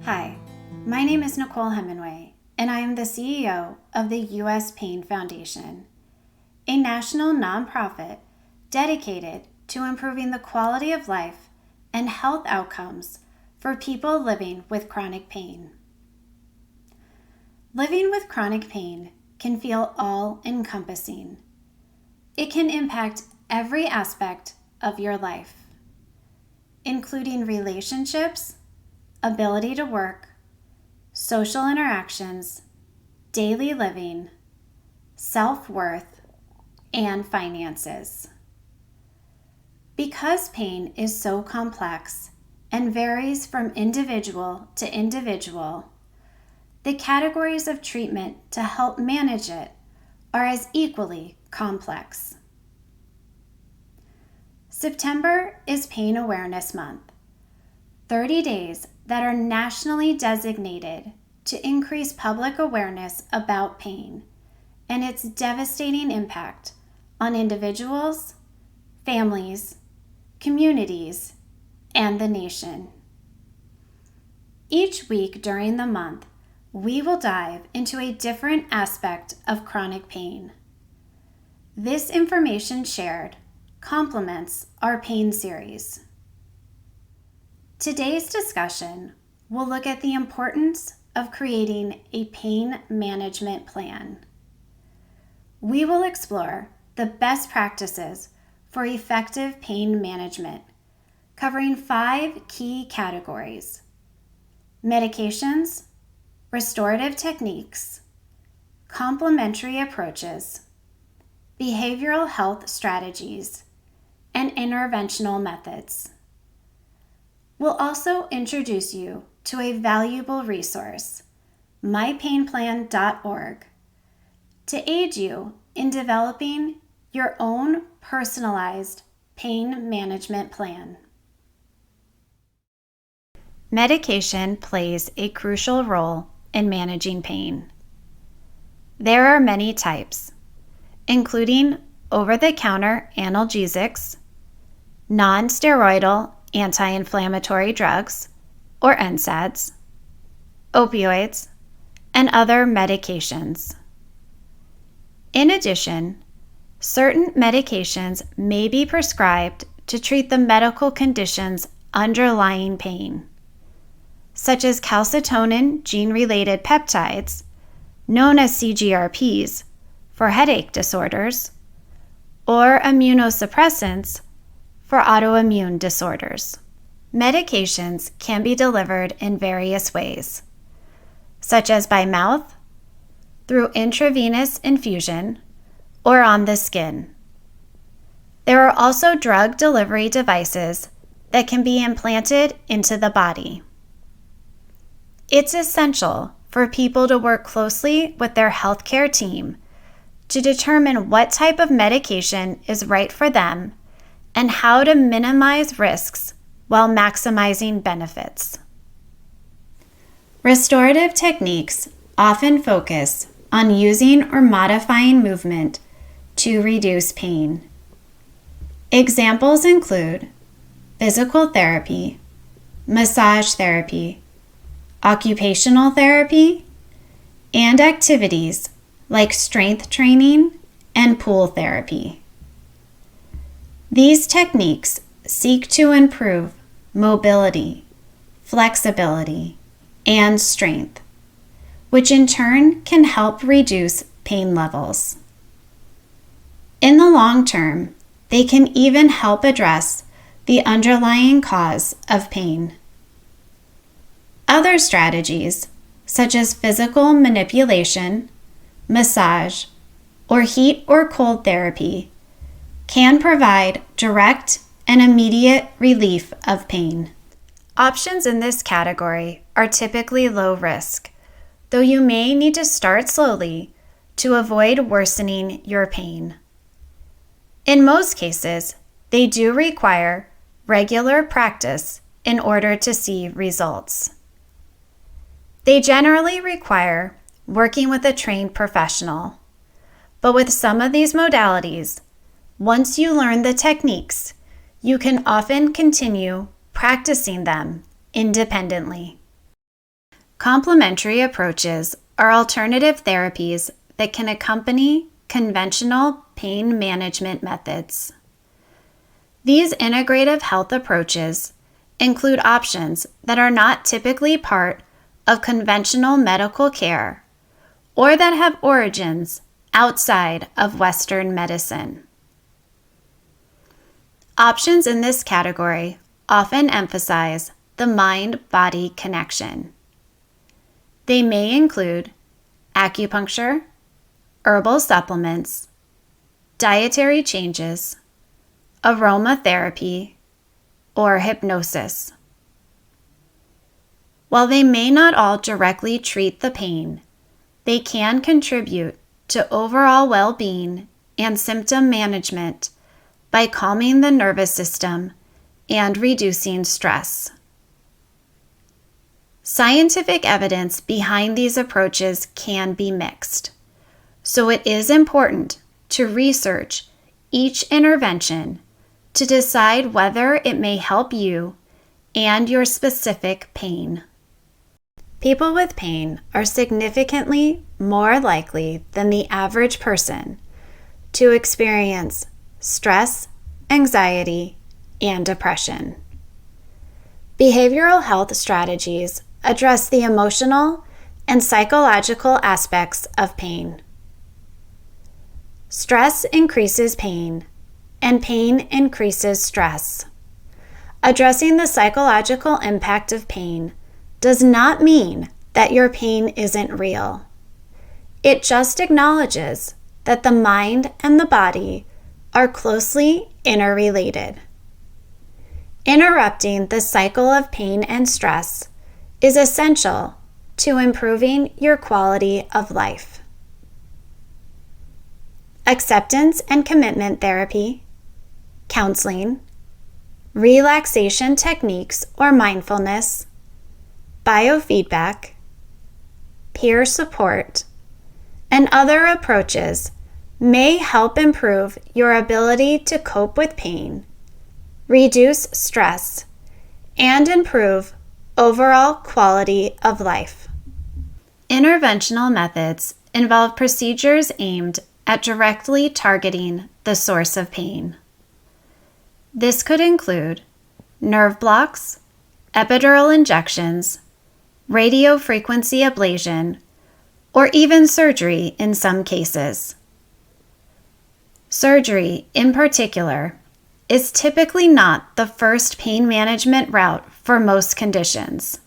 Hi, my name is Nicole Hemingway, and I am the CEO of the U.S. Pain Foundation, a national nonprofit dedicated to improving the quality of life and health outcomes for people living with chronic pain. Living with chronic pain can feel all-encompassing. It can impact every aspect of your life, including relationships, ability to work, social interactions, daily living, self-worth, and finances. Because pain is so complex and varies from individual to individual, the categories of treatment to help manage it are as equally complex. September is Pain Awareness Month, 30 days that are nationally designated to increase public awareness about pain and its devastating impact on individuals, families, communities, and the nation. Each week during the month, we will dive into a different aspect of chronic pain. This information shared complements our pain series. Today's discussion will look at the importance of creating a pain management plan. We will explore the best practices for effective pain management, covering 5 key categories: medications, restorative techniques, complementary approaches, behavioral health strategies, and interventional methods. We'll also introduce you to a valuable resource, mypainplan.org, to aid you in developing your own personalized pain management plan. Medication plays a crucial role in managing pain. There are many types, including over-the-counter analgesics, non-steroidal anti-inflammatory drugs, or NSAIDs, opioids, and other medications. In addition, certain medications may be prescribed to treat the medical conditions underlying pain, such as calcitonin gene-related peptides, known as CGRPs, for headache disorders, or immunosuppressants for autoimmune disorders. Medications can be delivered in various ways, such as by mouth, through intravenous infusion, or on the skin. There are also drug delivery devices that can be implanted into the body. It's essential for people to work closely with their healthcare team to determine what type of medication is right for them and how to minimize risks while maximizing benefits. Restorative techniques often focus on using or modifying movement to reduce pain. Examples include physical therapy, massage therapy, occupational therapy, and activities like strength training and pool therapy. These techniques seek to improve mobility, flexibility, and strength, which in turn can help reduce pain levels. In the long term, they can even help address the underlying cause of pain. Other strategies, such as physical manipulation, massage, or heat or cold therapy, can provide direct and immediate relief of pain. Options in this category are typically low risk, though you may need to start slowly to avoid worsening your pain. In most cases, they do require regular practice in order to see results. They generally require working with a trained professional. But with some of these modalities, once you learn the techniques, you can often continue practicing them independently. Complementary approaches are alternative therapies that can accompany conventional pain management methods. These integrative health approaches include options that are not typically part of conventional medical care or that have origins outside of Western medicine. Options in this category often emphasize the mind-body connection. They may include acupuncture, herbal supplements, dietary changes, aromatherapy, or hypnosis. While they may not all directly treat the pain, they can contribute to overall well-being and symptom management by calming the nervous system and reducing stress. Scientific evidence behind these approaches can be mixed, so it is important to research each intervention to decide whether it may help you and your specific pain. People with pain are significantly more likely than the average person to experience stress, anxiety, and depression. Behavioral health strategies address the emotional and psychological aspects of pain. Stress increases pain, and pain increases stress. Addressing the psychological impact of pain does not mean that your pain isn't real. It just acknowledges that the mind and the body are closely interrelated. Interrupting the cycle of pain and stress is essential to improving your quality of life. Acceptance and commitment therapy, counseling, relaxation techniques or mindfulness, biofeedback, peer support, and other approaches may help improve your ability to cope with pain, reduce stress, and improve overall quality of life. Interventional methods involve procedures aimed at directly targeting the source of pain. This could include nerve blocks, epidural injections, radiofrequency ablation, or even surgery in some cases. Surgery, in particular, is typically not the first pain management route for most conditions,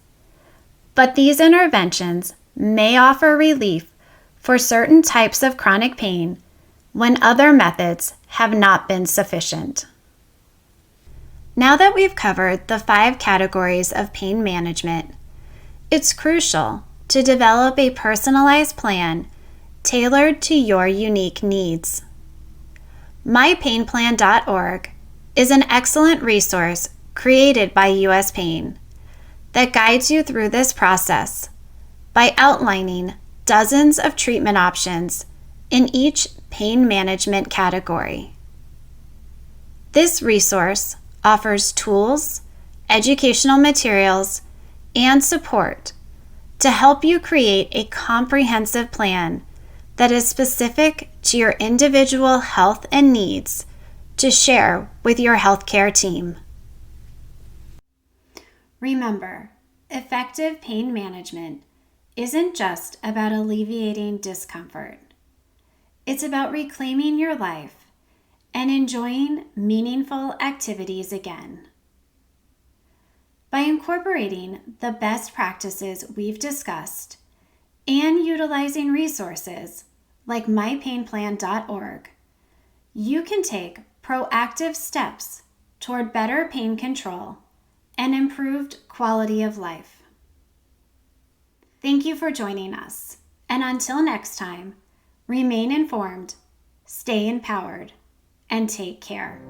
but these interventions may offer relief for certain types of chronic pain when other methods have not been sufficient. Now that we've covered the 5 categories of pain management, it's crucial to develop a personalized plan tailored to your unique needs. MyPainPlan.org is an excellent resource created by US Pain that guides you through this process by outlining dozens of treatment options in each pain management category. This resource offers tools, educational materials, and support to help you create a comprehensive plan that is specific to your individual health and needs to share with your healthcare team. Remember, effective pain management isn't just about alleviating discomfort. It's about reclaiming your life and enjoying meaningful activities again. By incorporating the best practices we've discussed and utilizing resources like mypainplan.org, you can take proactive steps toward better pain control and improved quality of life. Thank you for joining us, and until next time, remain informed, stay empowered, and take care.